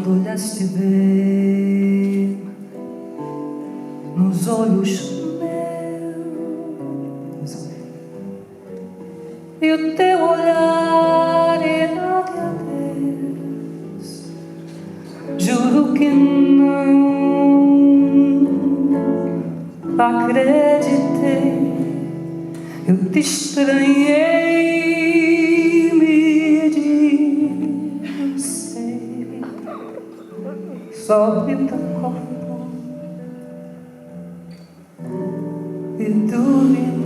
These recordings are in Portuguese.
quando olhaste ver nos olhos meus, e o teu olhar era de adeus. Juro que não acreditei, eu te estranhei, me disse, sobe teu corpo e duvidei,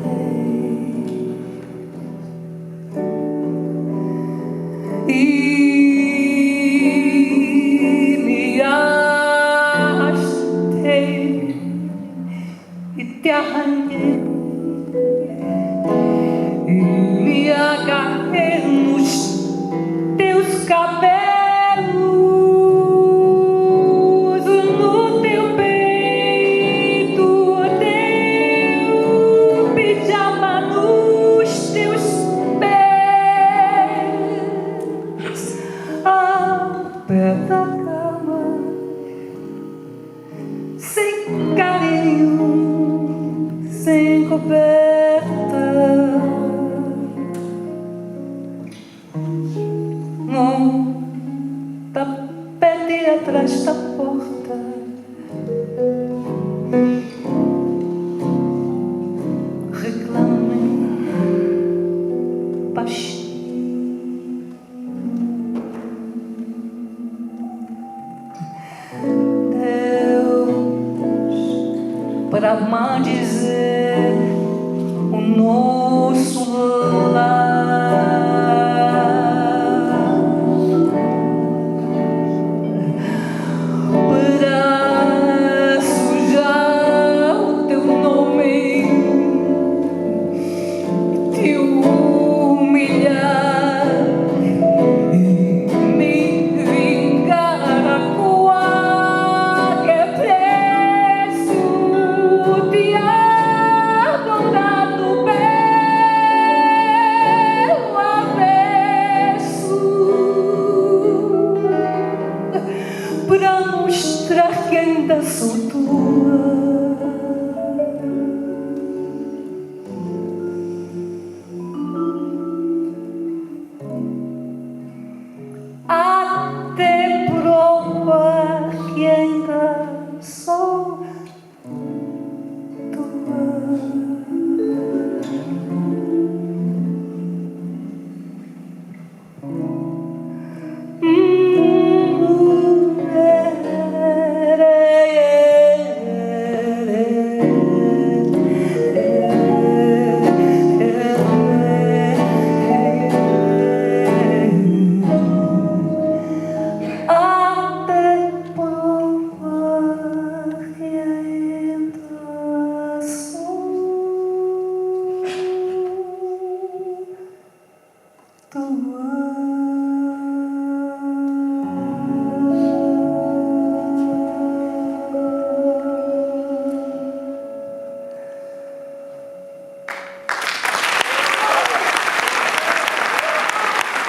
e me arrastei e te arranhei, e me agarrei nos teus cabelos, no teu peito, teu pijama nos teus pés, ao pé da cama, sem carinho, sem coberta, num tapete atrás da porta, reclamei baixinho. Para maldizer o nosso lar.